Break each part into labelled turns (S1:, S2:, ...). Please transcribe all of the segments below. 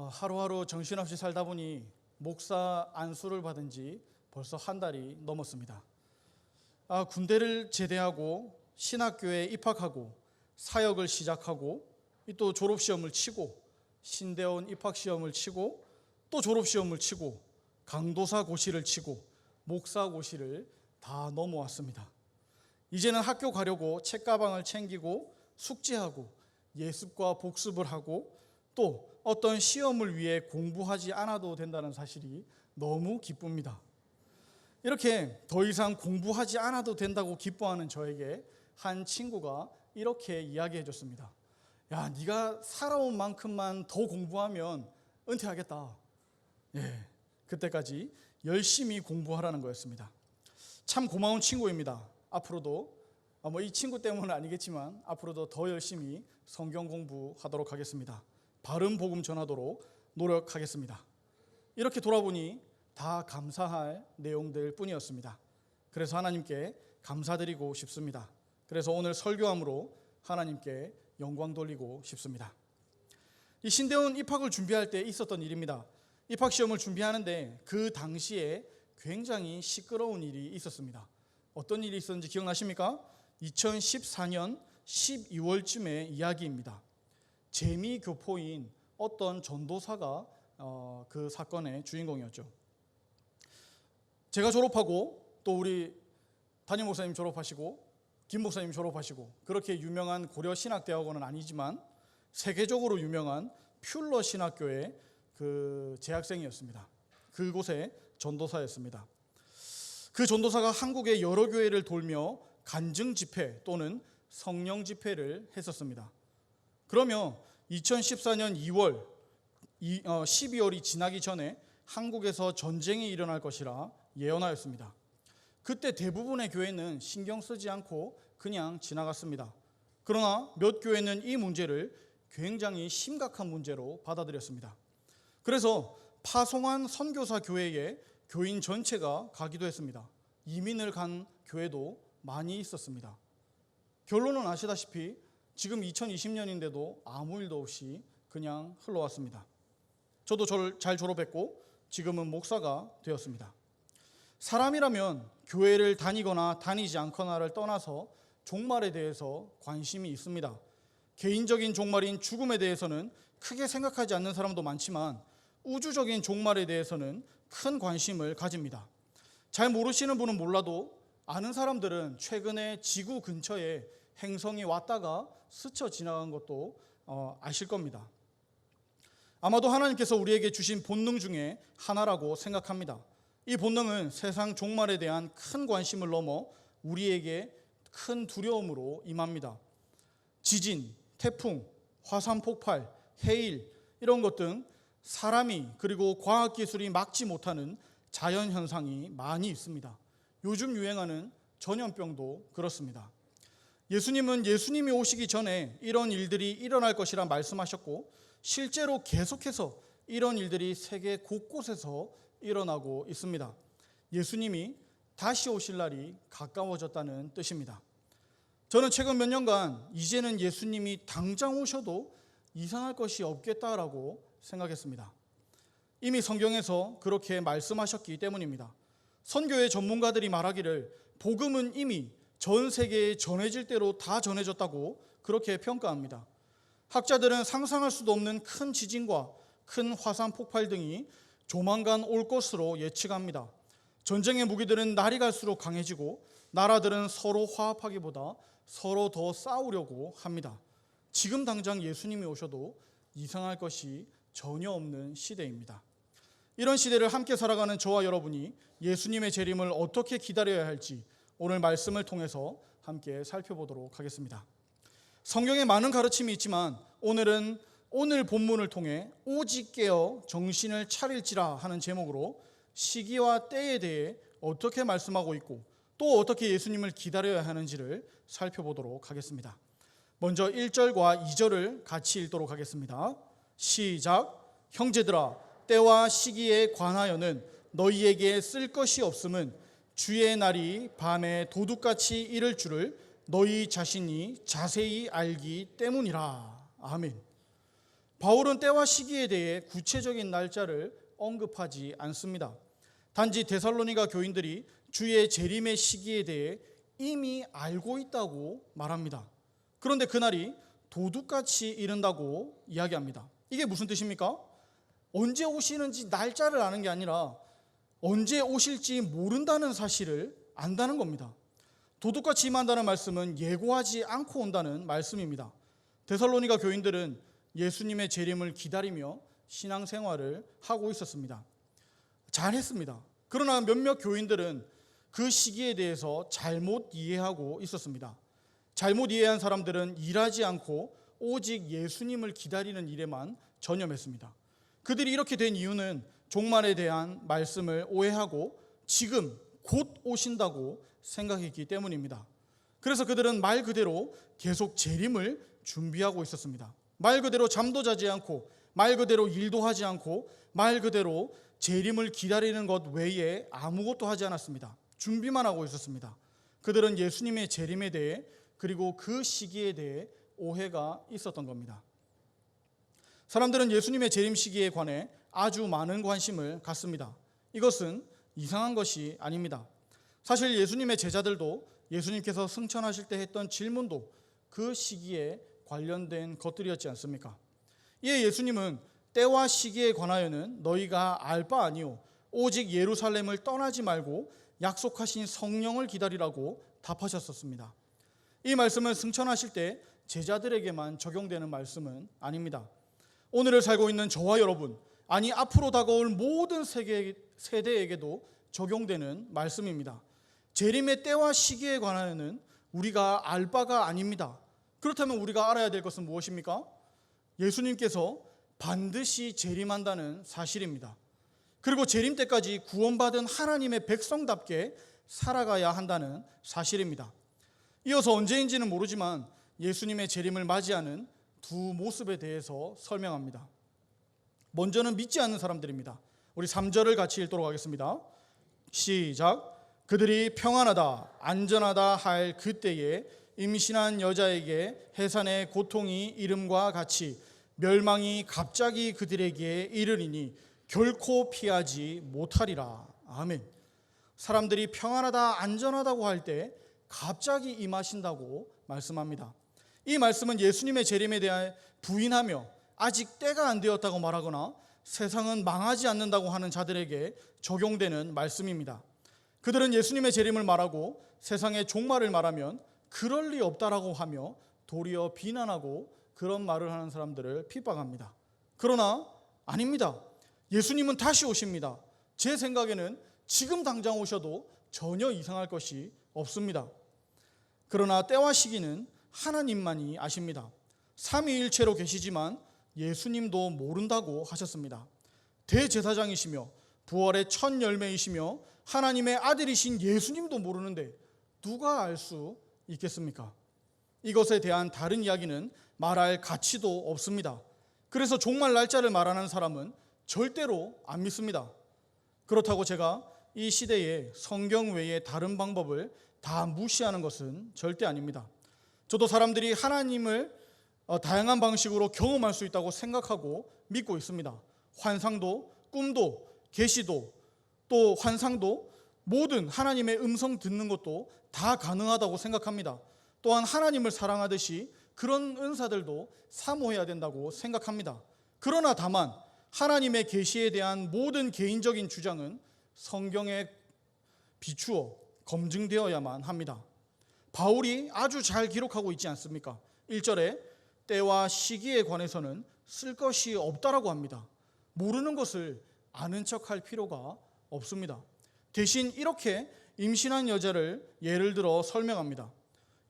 S1: 하루하루 정신없이 살다 보니 목사 안수를 받은 지 벌써 한 달이 넘었습니다. 군대를 제대하고 신학교에 입학하고 사역을 시작하고 또 졸업시험을 치고 신대원 입학시험을 치고 또 졸업시험을 치고 강도사 고시를 치고 목사 고시를 다 넘어왔습니다. 이제는 학교 가려고 책가방을 챙기고 숙제하고 예습과 복습을 하고 또 어떤 시험을 위해 공부하지 않아도 된다는 사실이 너무 기쁩니다. 이렇게 더 이상 공부하지 않아도 된다고 기뻐하는 저에게 한 친구가 이렇게 이야기해 줬습니다. 야, 네가 살아온 만큼만 더 공부하면 은퇴하겠다. 그때까지 열심히 공부하라는 거였습니다. 참 고마운 친구입니다. 앞으로도 이 친구 때문은 아니겠지만 앞으로도 더 열심히 성경 공부하도록 하겠습니다. 바른 복음 전하도록 노력하겠습니다. 이렇게 돌아보니 다 감사할 내용들 뿐이었습니다. 그래서 하나님께 감사드리고 싶습니다. 그래서 오늘 설교함으로 하나님께 영광 돌리고 싶습니다. 이 신대원 입학을 준비할 때 있었던 일입니다. 입학시험을 준비하는데 그 당시에 굉장히 시끄러운 일이 있었습니다. 어떤 일이 있었는지 기억나십니까? 2014년 12월쯤의 이야기입니다. 재미교포인 어떤 전도사가 그 사건의 주인공이었죠. 제가 졸업하고 또 우리 담임 목사님 졸업하시고 김 목사님 졸업하시고 그렇게 유명한 고려신학대학원은 아니지만 세계적으로 유명한 퓰러 신학교의 그 재학생이었습니다. 그곳의 전도사였습니다. 그 전도사가 한국의 여러 교회를 돌며 간증 집회 또는 성령 집회를 했었습니다. 그러면 2014년 2월, 12월이 지나기 전에 한국에서 전쟁이 일어날 것이라 예언하였습니다. 그때 대부분의 교회는 신경 쓰지 않고 그냥 지나갔습니다. 그러나 몇 교회는 이 문제를 굉장히 심각한 문제로 받아들였습니다. 그래서 파송한 선교사 교회에 교인 전체가 가기도 했습니다. 이민을 간 교회도 많이 있었습니다. 결론은 아시다시피 지금 2020년인데도 아무 일도 없이 그냥 흘러왔습니다. 저도 잘 졸업했고 지금은 목사가 되었습니다. 사람이라면 교회를 다니거나 다니지 않거나를 떠나서 종말에 대해서 관심이 있습니다. 개인적인 종말인 죽음에 대해서는 크게 생각하지 않는 사람도 많지만 우주적인 종말에 대해서는 큰 관심을 가집니다. 잘 모르시는 분은 몰라도 아는 사람들은 최근에 지구 근처에 행성이 왔다가 스쳐 지나간 것도 아실 겁니다. 아마도 하나님께서 우리에게 주신 본능 중에 하나라고 생각합니다. 이 본능은 세상 종말에 대한 큰 관심을 넘어 우리에게 큰 두려움으로 임합니다. 지진, 태풍, 화산 폭발, 해일 이런 것 등 사람이 그리고 과학기술이 막지 못하는 자연현상이 많이 있습니다. 요즘 유행하는 전염병도 그렇습니다. 예수님은 예수님이 오시기 전에 이런 일들이 일어날 것이라 말씀하셨고 실제로 계속해서 이런 일들이 세계 곳곳에서 일어나고 있습니다. 예수님이 다시 오실 날이 가까워졌다는 뜻입니다. 저는 최근 몇 년간 이제는 예수님이 당장 오셔도 이상할 것이 없겠다라고 생각했습니다. 이미 성경에서 그렇게 말씀하셨기 때문입니다. 선교의 전문가들이 말하기를 복음은 이미 전 세계에 전해질 대로 다 전해졌다고 그렇게 평가합니다. 학자들은 상상할 수도 없는 큰 지진과 큰 화산 폭발 등이 조만간 올 것으로 예측합니다. 전쟁의 무기들은 날이 갈수록 강해지고 나라들은 서로 화합하기보다 서로 더 싸우려고 합니다. 지금 당장 예수님이 오셔도 이상할 것이 전혀 없는 시대입니다. 이런 시대를 함께 살아가는 저와 여러분이 예수님의 재림을 어떻게 기다려야 할지 오늘 말씀을 통해서 함께 살펴보도록 하겠습니다. 성경에 많은 가르침이 있지만 오늘 본문을 통해 오직 깨어 정신을 차릴지라 하는 제목으로 시기와 때에 대해 어떻게 말씀하고 있고 또 어떻게 예수님을 기다려야 하는지를 살펴보도록 하겠습니다. 먼저 1절과 2절을 같이 읽도록 하겠습니다. 시작. 형제들아, 때와 시기에 관하여는 너희에게 쓸 것이 없음은 주의 날이 밤에 도둑같이 이를 줄을 너희 자신이 자세히 알기 때문이라. 아멘. 바울은 때와 시기에 대해 구체적인 날짜를 언급하지 않습니다. 단지 데살로니가 교인들이 주의 재림의 시기에 대해 이미 알고 있다고 말합니다. 그런데 그날이 도둑같이 이른다고 이야기합니다. 이게 무슨 뜻입니까? 언제 오시는지 날짜를 아는 게 아니라 언제 오실지 모른다는 사실을 안다는 겁니다. 도둑같이 임한다는 말씀은 예고하지 않고 온다는 말씀입니다. 데살로니가 교인들은 예수님의 재림을 기다리며 신앙생활을 하고 있었습니다. 잘했습니다. 그러나 몇몇 교인들은 그 시기에 대해서 잘못 이해하고 있었습니다. 잘못 이해한 사람들은 일하지 않고 오직 예수님을 기다리는 일에만 전념했습니다. 그들이 이렇게 된 이유는 종말에 대한 말씀을 오해하고 지금 곧 오신다고 생각했기 때문입니다. 그래서 그들은 말 그대로 계속 재림을 준비하고 있었습니다. 말 그대로 잠도 자지 않고, 말 그대로 일도 하지 않고, 말 그대로 재림을 기다리는 것 외에 아무것도 하지 않았습니다. 준비만 하고 있었습니다. 그들은 예수님의 재림에 대해 그리고 그 시기에 대해 오해가 있었던 겁니다. 사람들은 예수님의 재림 시기에 관해 아주 많은 관심을 갖습니다. 이것은 이상한 것이 아닙니다. 사실 예수님의 제자들도 예수님께서 승천하실 때 했던 질문도 그 시기에 관련된 것들이었지 않습니까? 이에 예수님은 때와 시기에 관하여는 너희가 알 바 아니요 오직 예루살렘을 떠나지 말고 약속하신 성령을 기다리라고 답하셨었습니다. 이 말씀은 승천하실 때 제자들에게만 적용되는 말씀은 아닙니다. 오늘을 살고 있는 저와 여러분, 아니 앞으로 다가올 모든 세대에게도 적용되는 말씀입니다. 재림의 때와 시기에 관하여는 우리가 알 바가 아닙니다. 그렇다면 우리가 알아야 될 것은 무엇입니까? 예수님께서 반드시 재림한다는 사실입니다. 그리고 재림 때까지 구원받은 하나님의 백성답게 살아가야 한다는 사실입니다. 이어서 언제인지는 모르지만 예수님의 재림을 맞이하는 두 모습에 대해서 설명합니다. 먼저는 믿지 않는 사람들입니다. 우리 3절을 같이 읽도록 하겠습니다. 시작. 그들이 평안하다 안전하다 할 그때에 임신한 여자에게 해산의 고통이 이름과 같이 멸망이 갑자기 그들에게 이르리니 결코 피하지 못하리라. 아멘. 사람들이 평안하다 안전하다고 할 때 갑자기 임하신다고 말씀합니다. 이 말씀은 예수님의 재림에 대해 부인하며 아직 때가 안 되었다고 말하거나 세상은 망하지 않는다고 하는 자들에게 적용되는 말씀입니다. 그들은 예수님의 재림을 말하고 세상의 종말을 말하면 그럴 리 없다라고 하며 도리어 비난하고 그런 말을 하는 사람들을 핍박합니다. 그러나 아닙니다. 예수님은 다시 오십니다. 제 생각에는 지금 당장 오셔도 전혀 이상할 것이 없습니다. 그러나 때와 시기는 하나님만이 아십니다. 삼위일체로 계시지만 예수님도 모른다고 하셨습니다. 대제사장이시며 부활의 첫 열매이시며 하나님의 아들이신 예수님도 모르는데 누가 알 수 있겠습니까? 이것에 대한 다른 이야기는 말할 가치도 없습니다. 그래서 종말 날짜를 말하는 사람은 절대로 안 믿습니다. 그렇다고 제가 이 시대에 성경 외에 다른 방법을 다 무시하는 것은 절대 아닙니다. 저도 사람들이 하나님을 다양한 방식으로 경험할 수 있다고 생각하고 믿고 있습니다. 환상도, 꿈도, 계시도, 또 환상도, 모든 하나님의 음성 듣는 것도 다 가능하다고 생각합니다. 또한 하나님을 사랑하듯이 그런 은사들도 사모해야 된다고 생각합니다. 그러나 다만 하나님의 계시에 대한 모든 개인적인 주장은 성경에 비추어 검증되어야만 합니다. 바울이 아주 잘 기록하고 있지 않습니까? 1절에 때와 시기에 관해서는 쓸 것이 없다라고 합니다. 모르는 것을 아는 척할 필요가 없습니다. 대신 이렇게 임신한 여자를 예를 들어 설명합니다.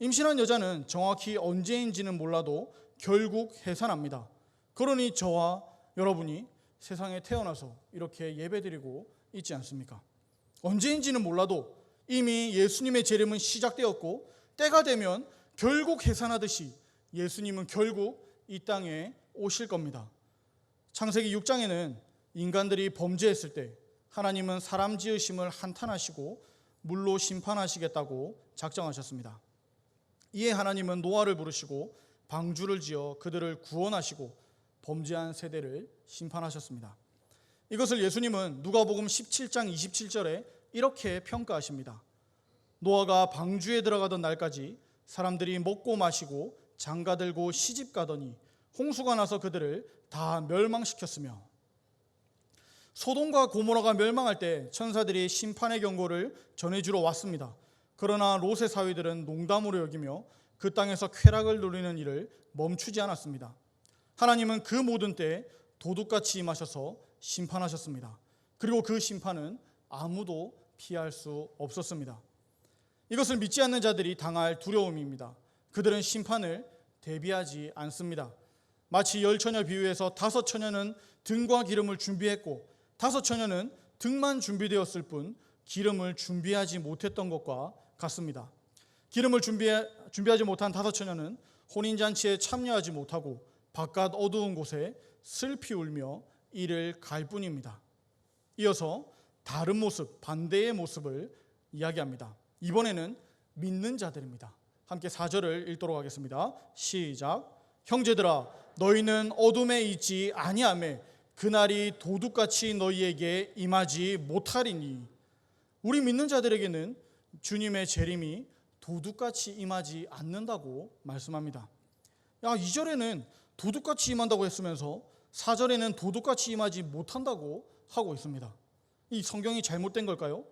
S1: 임신한 여자는 정확히 언제인지는 몰라도 결국 해산합니다. 그러니 저와 여러분이 세상에 태어나서 이렇게 예배드리고 있지 않습니까? 언제인지는 몰라도 이미 예수님의 재림은 시작되었고 때가 되면 결국 해산하듯이 예수님은 결국 이 땅에 오실 겁니다. 창세기 6장에는 인간들이 범죄했을 때 하나님은 사람 지으심을 한탄하시고 물로 심판하시겠다고 작정하셨습니다. 이에 하나님은 노아를 부르시고 방주를 지어 그들을 구원하시고 범죄한 세대를 심판하셨습니다. 이것을 예수님은 누가복음 17장 27절에 이렇게 평가하십니다. 노아가 방주에 들어가던 날까지 사람들이 먹고 마시고 장가들고 시집가더니 홍수가 나서 그들을 다 멸망시켰으며, 소돔과 고모라가 멸망할 때 천사들이 심판의 경고를 전해주러 왔습니다. 그러나 롯의 사위들은 농담으로 여기며 그 땅에서 쾌락을 누리는 일을 멈추지 않았습니다. 하나님은 그 모든 때에 도둑같이 임하셔서 심판하셨습니다. 그리고 그 심판은 아무도 피할 수 없었습니다. 이것을 믿지 않는 자들이 당할 두려움입니다. 그들은 심판을 대비하지 않습니다. 마치 열 처녀 비유에서 다섯 처녀는 등과 기름을 준비했고 다섯 처녀는 등만 준비되었을 뿐 기름을 준비하지 못했던 것과 같습니다. 기름을 준비하지 못한 다섯 처녀는 혼인잔치에 참여하지 못하고 바깥 어두운 곳에 슬피 울며 이를 갈 뿐입니다. 이어서 다른 모습, 반대의 모습을 이야기합니다. 이번에는 믿는 자들입니다. 함께 4절을 읽도록 하겠습니다. 시작. 형제들아, 너희는 어둠에 있지 아니하매 그날이 도둑같이 너희에게 임하지 못하리니. 우리 믿는 자들에게는 주님의 재림이 도둑같이 임하지 않는다고 말씀합니다. 2절에는 도둑같이 임한다고 했으면서 4절에는 도둑같이 임하지 못한다고 하고 있습니다. 이 성경이 잘못된 걸까요?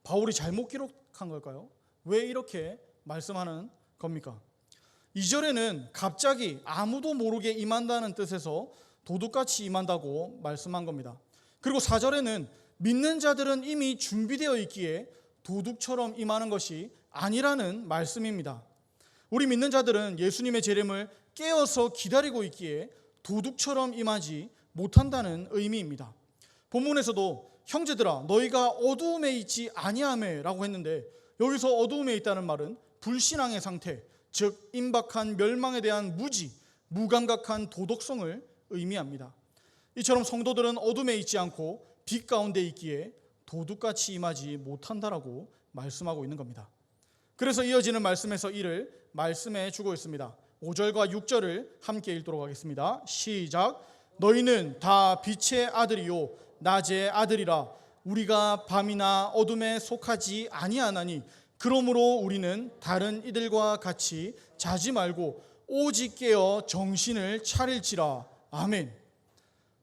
S1: 바울이 잘못 기록한 걸까요? 왜 이렇게 말씀하는 겁니까? 2절에는 갑자기 아무도 모르게 임한다는 뜻에서 도둑같이 임한다고 말씀한 겁니다. 그리고 4절에는 믿는 자들은 이미 준비되어 있기에 도둑처럼 임하는 것이 아니라는 말씀입니다. 우리 믿는 자들은 예수님의 재림을 깨어서 기다리고 있기에 도둑처럼 임하지 못한다는 의미입니다. 본문에서도 형제들아 너희가 어두움에 있지 아니하매 라고 했는데, 여기서 어두움에 있다는 말은 불신앙의 상태, 즉 임박한 멸망에 대한 무감각한 도덕성을 의미합니다. 이처럼 성도들은 어둠에 있지 않고 빛 가운데 있기에 도둑같이 임하지 못한다라고 말씀하고 있는 겁니다. 그래서 이어지는 말씀에서 이를 말씀해 주고 있습니다. 5절과 6절을 함께 읽도록 하겠습니다. 시작. 너희는 다 빛의 아들이요 낮의 아들이라. 우리가 밤이나 어둠에 속하지 아니하나니 그러므로 우리는 다른 이들과 같이 자지 말고 오직 깨어 정신을 차릴지라. 아멘.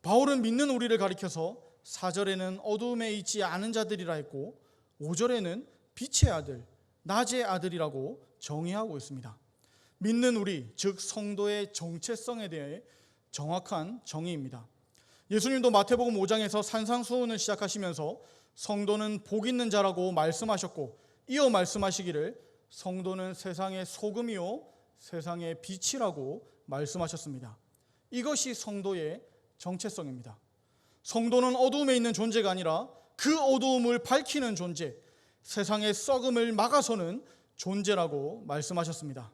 S1: 바울은 믿는 우리를 가리켜서 4절에는 어두움에 있지 않은 자들이라 했고 5절에는 빛의 아들, 낮의 아들이라고 정의하고 있습니다. 믿는 우리, 즉 성도의 정체성에 대해 정확한 정의입니다. 예수님도 마태복음 5장에서 산상수훈을 시작하시면서 성도는 복 있는 자라고 말씀하셨고, 이어 말씀하시기를 성도는 세상의 소금이요 세상의 빛이라고 말씀하셨습니다. 이것이 성도의 정체성입니다. 성도는 어두움에 있는 존재가 아니라 그 어두움을 밝히는 존재, 세상의 썩음을 막아서는 존재라고 말씀하셨습니다.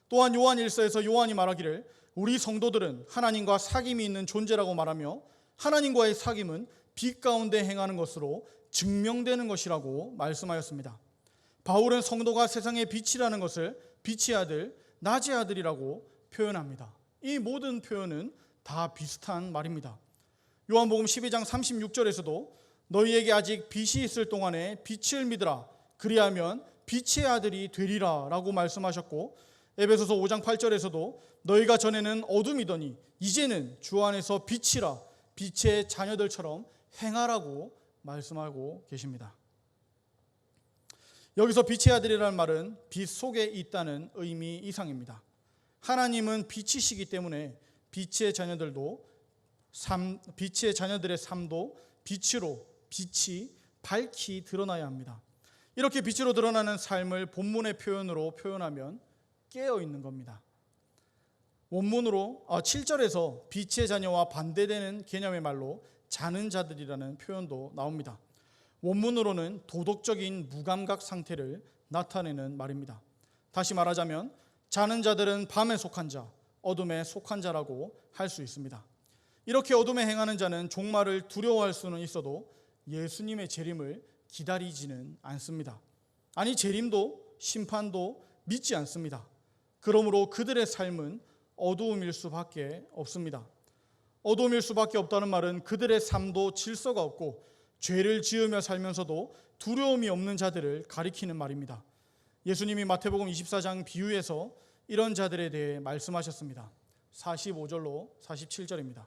S1: 또한 요한 1서에서 요한이 말하기를 우리 성도들은 하나님과 사귐이 있는 존재라고 말하며 하나님과의 사귐은 빛 가운데 행하는 것으로 증명되는 것이라고 말씀하였습니다. 바울은 성도가 세상의 빛이라는 것을 빛의 아들, 낮의 아들이라고 표현합니다. 이 모든 표현은 다 비슷한 말입니다. 요한복음 12장 36절에서도 너희에게 아직 빛이 있을 동안에 빛을 믿으라 그리하면 빛의 아들이 되리라 라고 말씀하셨고, 에베소서 5장 8절에서도 너희가 전에는 어둠이더니 이제는 주 안에서 빛이라 빛의 자녀들처럼 행하라고 말씀하고 계십니다. 여기서 빛의 아들이라는 말은 빛 속에 있다는 의미 이상입니다. 하나님은 빛이시기 때문에 빛의 자녀들의 삶도 빛이 밝히 드러나야 합니다. 이렇게 빛으로 드러나는 삶을 본문의 표현으로 표현하면 깨어 있는 겁니다. 원문으로 7절에서 빛의 자녀와 반대되는 개념의 말로 자는 자들이라는 표현도 나옵니다. 원문으로는 도덕적인 무감각 상태를 나타내는 말입니다. 다시 말하자면 자는 자들은 밤에 속한 자, 어둠에 속한 자라고 할 수 있습니다. 이렇게 어둠에 행하는 자는 종말을 두려워할 수는 있어도 예수님의 재림을 기다리지는 않습니다. 아니 재림도 심판도 믿지 않습니다. 그러므로 그들의 삶은 어두움일 수밖에 없습니다. 어둠일 수밖에 없다는 말은 그들의 삶도 질서가 없고 죄를 지으며 살면서도 두려움이 없는 자들을 가리키는 말입니다. 예수님이 마태복음 24장 비유에서 이런 자들에 대해 말씀하셨습니다. 45절로 47절입니다.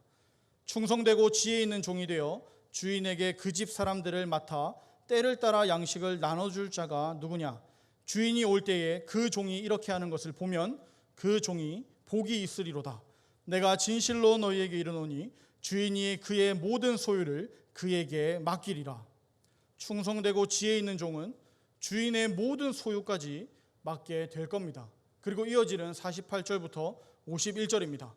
S1: 충성되고 지혜 있는 종이 되어 주인에게 그 집 사람들을 맡아 때를 따라 양식을 나눠줄 자가 누구냐? 주인이 올 때에 그 종이 이렇게 하는 것을 보면 그 종이 복이 있으리로다. 내가 진실로 너희에게 이르노니 주인이 그의 모든 소유를 그에게 맡기리라. 충성되고 지혜 있는 종은 주인의 모든 소유까지 맡게 될 겁니다. 그리고 이어지는 48절부터 51절입니다.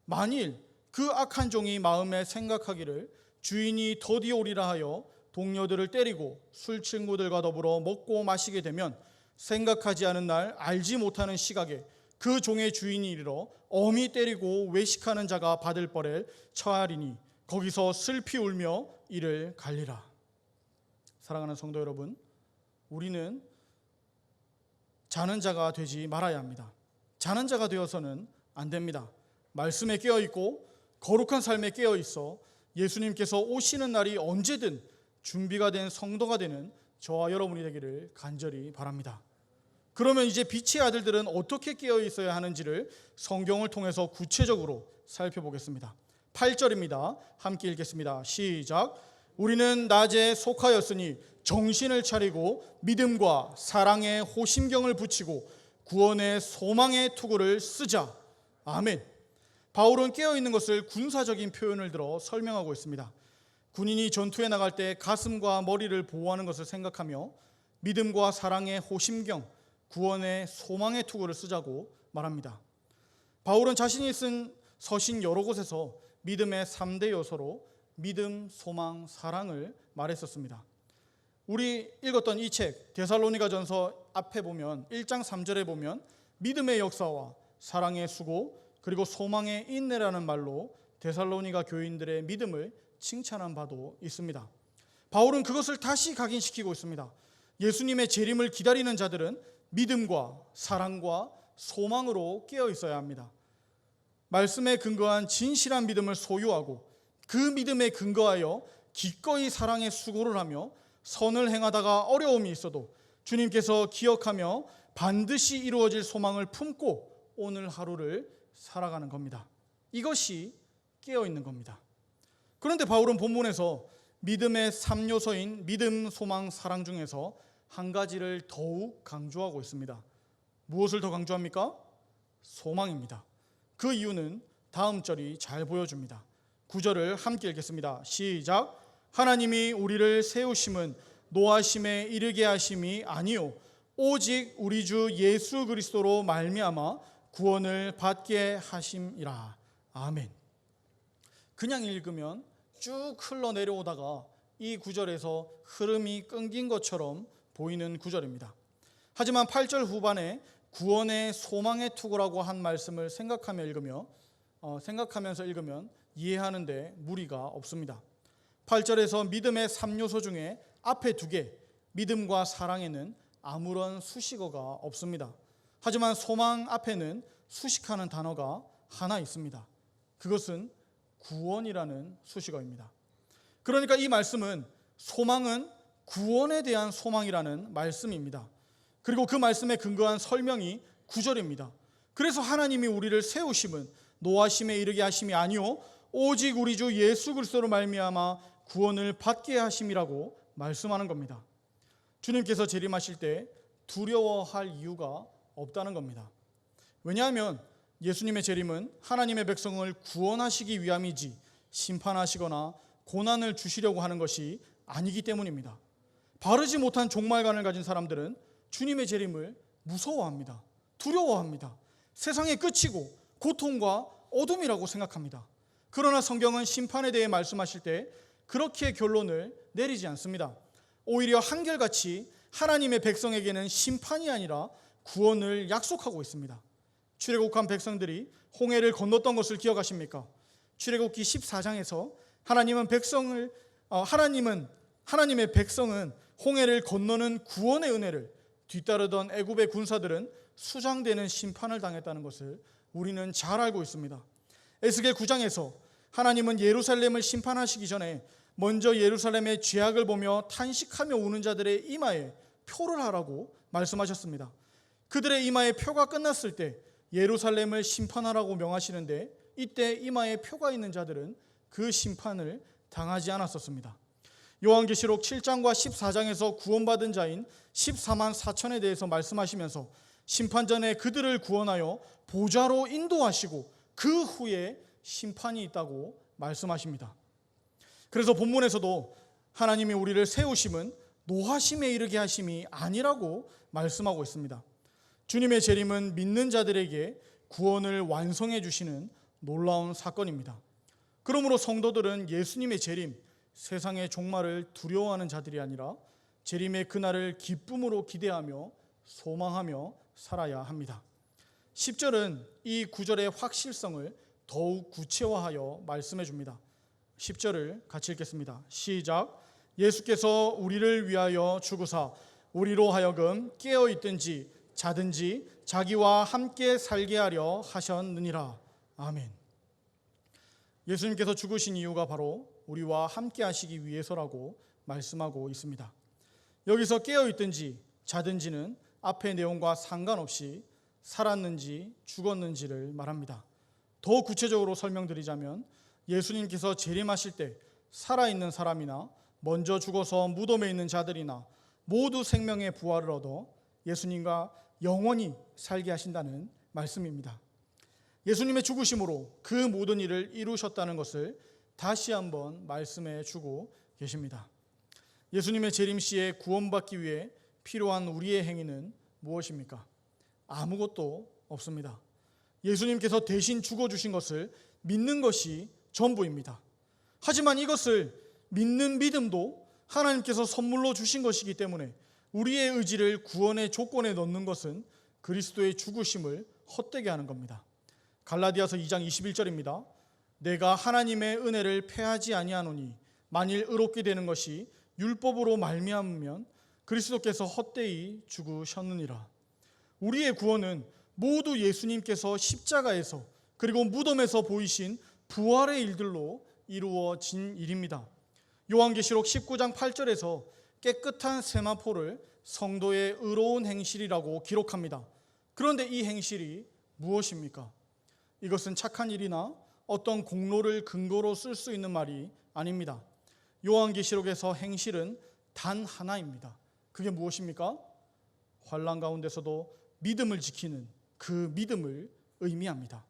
S1: 만일 그 악한 종이 마음에 생각하기를 주인이 더디 오리라 하여 동료들을 때리고 술 친구들과 더불어 먹고 마시게 되면 생각하지 않은 날 알지 못하는 시각에 그 종의 주인이 이르러 엄히 때리고 외식하는 자가 받을 벌을 처하리니 거기서 슬피 울며 이를 갈리라. 사랑하는 성도 여러분, 우리는 자는 자가 되지 말아야 합니다. 자는 자가 되어서는 안 됩니다. 말씀에 깨어있고 거룩한 삶에 깨어있어 예수님께서 오시는 날이 언제든 준비가 된 성도가 되는 저와 여러분이 되기를 간절히 바랍니다. 그러면 이제 빛의 아들들은 어떻게 깨어있어야 하는지를 성경을 통해서 구체적으로 살펴보겠습니다. 8절입니다. 함께 읽겠습니다. 시작. 우리는 낮에 속하였으니 정신을 차리고 믿음과 사랑의 호심경을 붙이고 구원의 소망의 투구를 쓰자. 아멘. 바울은 깨어있는 것을 군사적인 표현을 들어 설명하고 있습니다. 군인이 전투에 나갈 때 가슴과 머리를 보호하는 것을 생각하며 믿음과 사랑의 호심경, 구원의 소망의 투구를 쓰자고 말합니다. 바울은 자신이 쓴 서신 여러 곳에서 믿음의 3대 요소로 믿음, 소망, 사랑을 말했었습니다. 우리 읽었던 이 책 데살로니가전서 앞에 보면 1장 3절에 보면 믿음의 역사와 사랑의 수고 그리고 소망의 인내라는 말로 데살로니가 교인들의 믿음을 칭찬한 바도 있습니다. 바울은 그것을 다시 각인시키고 있습니다. 예수님의 재림을 기다리는 자들은 믿음과 사랑과 소망으로 깨어 있어야 합니다. 말씀에 근거한 진실한 믿음을 소유하고 그 믿음에 근거하여 기꺼이 사랑의 수고를 하며 선을 행하다가 어려움이 있어도 주님께서 기억하며 반드시 이루어질 소망을 품고 오늘 하루를 살아가는 겁니다. 이것이 깨어있는 겁니다. 그런데 바울은 본문에서 믿음의 3요소인 믿음, 소망, 사랑 중에서 한 가지를 더욱 강조하고 있습니다. 무엇을 더 강조합니까? 소망입니다. 그 이유는 다음 절이 잘 보여줍니다. 9절을 함께 읽겠습니다. 시작. 하나님이 우리를 세우심은 노하심에 이르게 하심이 아니요 오직 우리 주 예수 그리스도로 말미암아 구원을 받게 하심이라. 아멘. 그냥 읽으면 쭉 흘러내려오다가 이 구절에서 흐름이 끊긴 것처럼 보이는 구절입니다. 하지만 8절 후반에 구원의 소망의 투구라고 한 말씀을 생각하면서 읽으면 이해하는데 무리가 없습니다. 8절에서 믿음의 3요소 중에 앞에 2개, 믿음과 사랑에는 아무런 수식어가 없습니다. 하지만 소망 앞에는 수식하는 단어가 하나 있습니다. 그것은 구원이라는 수식어입니다. 그러니까 이 말씀은 소망은 구원에 대한 소망이라는 말씀입니다. 그리고 그 말씀에 근거한 설명이 9절입니다. 그래서 하나님이 우리를 세우심은 노하심에 이르게 하심이 아니요 오직 우리 주 예수 그리스도로 말미암아 구원을 받게 하심이라고 말씀하는 겁니다. 주님께서 재림하실 때 두려워할 이유가 없다는 겁니다. 왜냐하면 예수님의 재림은 하나님의 백성을 구원하시기 위함이지 심판하시거나 고난을 주시려고 하는 것이 아니기 때문입니다. 바르지 못한 종말관을 가진 사람들은 주님의 재림을 무서워합니다. 두려워합니다. 세상의 끝이고 고통과 어둠이라고 생각합니다. 그러나 성경은 심판에 대해 말씀하실 때 그렇게 결론을 내리지 않습니다. 오히려 한결같이 하나님의 백성에게는 심판이 아니라 구원을 약속하고 있습니다. 출애굽한 백성들이 홍해를 건넜던 것을 기억하십니까? 출애굽기 14장에서 하나님의 백성은 홍해를 건너는 구원의 은혜를 뒤따르던 애굽의 군사들은 수장되는 심판을 당했다는 것을 우리는 잘 알고 있습니다. 에스겔 9장에서 하나님은 예루살렘을 심판하시기 전에 먼저 예루살렘의 죄악을 보며 탄식하며 우는 자들의 이마에 표를 하라고 말씀하셨습니다. 그들의 이마에 표가 끝났을 때 예루살렘을 심판하라고 명하시는데, 이때 이마에 표가 있는 자들은 그 심판을 당하지 않았었습니다. 요한계시록 7장과 14장에서 구원받은 자인 14만 4천에 대해서 말씀하시면서 심판 전에 그들을 구원하여 보좌로 인도하시고 그 후에 심판이 있다고 말씀하십니다. 그래서 본문에서도 하나님이 우리를 세우심은 노하심에 이르게 하심이 아니라고 말씀하고 있습니다. 주님의 재림은 믿는 자들에게 구원을 완성해 주시는 놀라운 사건입니다. 그러므로 성도들은 예수님의 재림, 세상의 종말을 두려워하는 자들이 아니라 재림의 그날을 기쁨으로 기대하며 소망하며 살아야 합니다. 10절은 이 구절의 확실성을 더욱 구체화하여 말씀해 줍니다. 10절을 같이 읽겠습니다. 시작. 예수께서 우리를 위하여 죽으사 우리로 하여금 깨어 있든지 자든지 자기와 함께 살게 하려 하셨느니라. 아멘. 예수님께서 죽으신 이유가 바로 우리와 함께 하시기 위해서라고 말씀하고 있습니다. 여기서 깨어 있든지 자든지는 앞의 내용과 상관없이 살았는지 죽었는지를 말합니다. 더 구체적으로 설명드리자면 예수님께서 재림하실 때 살아있는 사람이나 먼저 죽어서 무덤에 있는 자들이나 모두 생명의 부활을 얻어 예수님과 영원히 살게 하신다는 말씀입니다. 예수님의 죽으심으로 그 모든 일을 이루셨다는 것을 다시 한번 말씀해 주고 계십니다. 예수님의 재림 시에 구원받기 위해 필요한 우리의 행위는 무엇입니까? 아무것도 없습니다. 예수님께서 대신 죽어주신 것을 믿는 것이 전부입니다. 하지만 이것을 믿는 믿음도 하나님께서 선물로 주신 것이기 때문에 우리의 의지를 구원의 조건에 넣는 것은 그리스도의 죽으심을 헛되게 하는 겁니다. 갈라디아서 2장 21절입니다. 내가 하나님의 은혜를 패하지 아니하노니 만일 의롭게 되는 것이 율법으로 말미암으면 그리스도께서 헛되이 죽으셨느니라. 우리의 구원은 모두 예수님께서 십자가에서 그리고 무덤에서 보이신 부활의 일들로 이루어진 일입니다. 요한계시록 19장 8절에서 깨끗한 세마포를 성도의 의로운 행실이라고 기록합니다. 그런데 이 행실이 무엇입니까? 이것은 착한 일이나 어떤 공로를 근거로 쓸 수 있는 말이 아닙니다. 요한계시록에서 행실은 단 하나입니다. 그게 무엇입니까? 환난 가운데서도 믿음을 지키는 그 믿음을 의미합니다.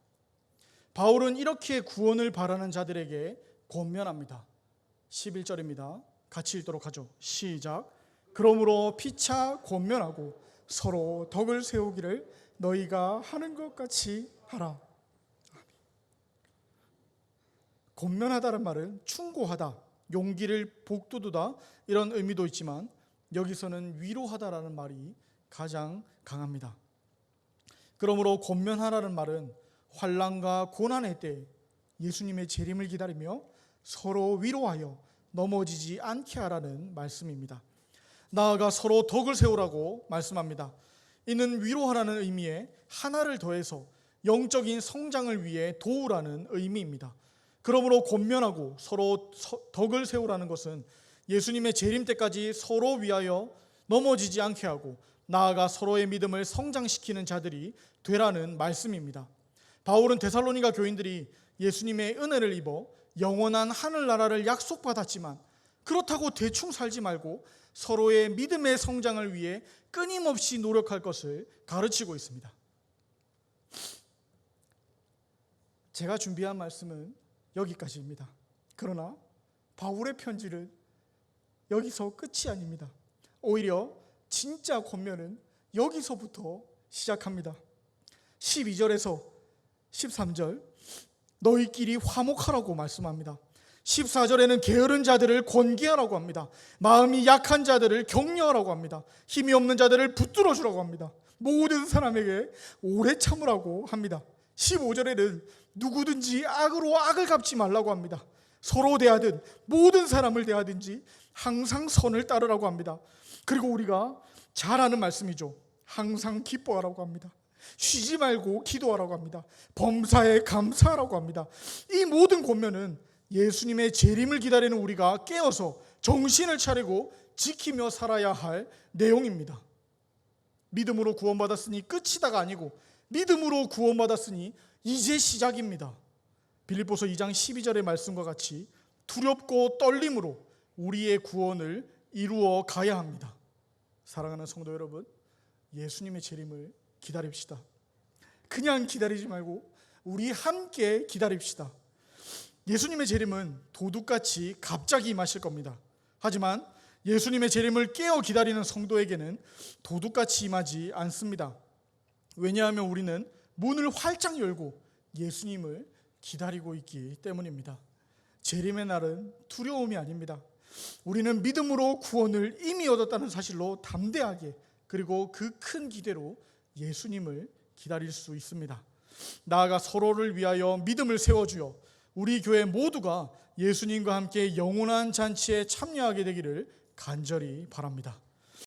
S1: 바울은 이렇게 구원을 바라는 자들에게 권면합니다. 11절입니다. 같이 읽도록 하죠. 시작. 그러므로 피차 권면하고 서로 덕을 세우기를 너희가 하는 것 같이 하라. 권면하다는 말은 충고하다, 용기를 북돋우다 이런 의미도 있지만 여기서는 위로하다라는 말이 가장 강합니다. 그러므로 권면하라는 말은 환난과 고난의 때 예수님의 재림을 기다리며 서로 위로하여 넘어지지 않게 하라는 말씀입니다. 나아가 서로 덕을 세우라고 말씀합니다. 이는 위로하라는 의미에 하나를 더해서 영적인 성장을 위해 도우라는 의미입니다. 그러므로 권면하고 서로 덕을 세우라는 것은 예수님의 재림 때까지 서로 위하여 넘어지지 않게 하고 나아가 서로의 믿음을 성장시키는 자들이 되라는 말씀입니다. 바울은 데살로니가 교인들이 예수님의 은혜를 입어 영원한 하늘나라를 약속받았지만 그렇다고 대충 살지 말고 서로의 믿음의 성장을 위해 끊임없이 노력할 것을 가르치고 있습니다. 제가 준비한 말씀은 여기까지입니다. 그러나 바울의 편지는 여기서 끝이 아닙니다. 오히려 진짜 권면은 여기서부터 시작합니다. 12절에서 13절 너희끼리 화목하라고 말씀합니다. 14절에는 게으른 자들을 권계하라고 합니다. 마음이 약한 자들을 격려하라고 합니다. 힘이 없는 자들을 붙들어 주라고 합니다. 모든 사람에게 오래 참으라고 합니다. 15절에는 누구든지 악으로 악을 갚지 말라고 합니다. 서로 대하든 모든 사람을 대하든지 항상 선을 따르라고 합니다. 그리고 우리가 잘 아는 말씀이죠. 항상 기뻐하라고 합니다.
S2: 쉬지 말고 기도하라고 합니다. 범사에 감사하라고 합니다. 이 모든 권면은 예수님의 재림을 기다리는 우리가 깨어서 정신을 차리고 지키며 살아야 할 내용입니다. 믿음으로 구원받았으니 끝이다가 아니고 믿음으로 구원받았으니 이제 시작입니다. 빌립보서 2장 12절의 말씀과 같이 두렵고 떨림으로 우리의 구원을 이루어 가야 합니다. 사랑하는 성도 여러분, 예수님의 재림을 기다립시다. 그냥 기다리지 말고 우리 함께 기다립시다. 예수님의 재림은 도둑같이 갑자기 임하실 겁니다. 하지만 예수님의 재림을 깨어 기다리는 성도에게는 도둑같이 임하지 않습니다. 왜냐하면 우리는 문을 활짝 열고 예수님을 기다리고 있기 때문입니다. 재림의 날은 두려움이 아닙니다. 우리는 믿음으로 구원을 이미 얻었다는 사실로 담대하게 그리고 그 큰 기대로 예수님을 기다릴 수 있습니다. 나아가 서로를 위하여 믿음을 세워주어 우리 교회 모두가 예수님과 함께 영원한 잔치에 참여하게 되기를 간절히 바랍니다.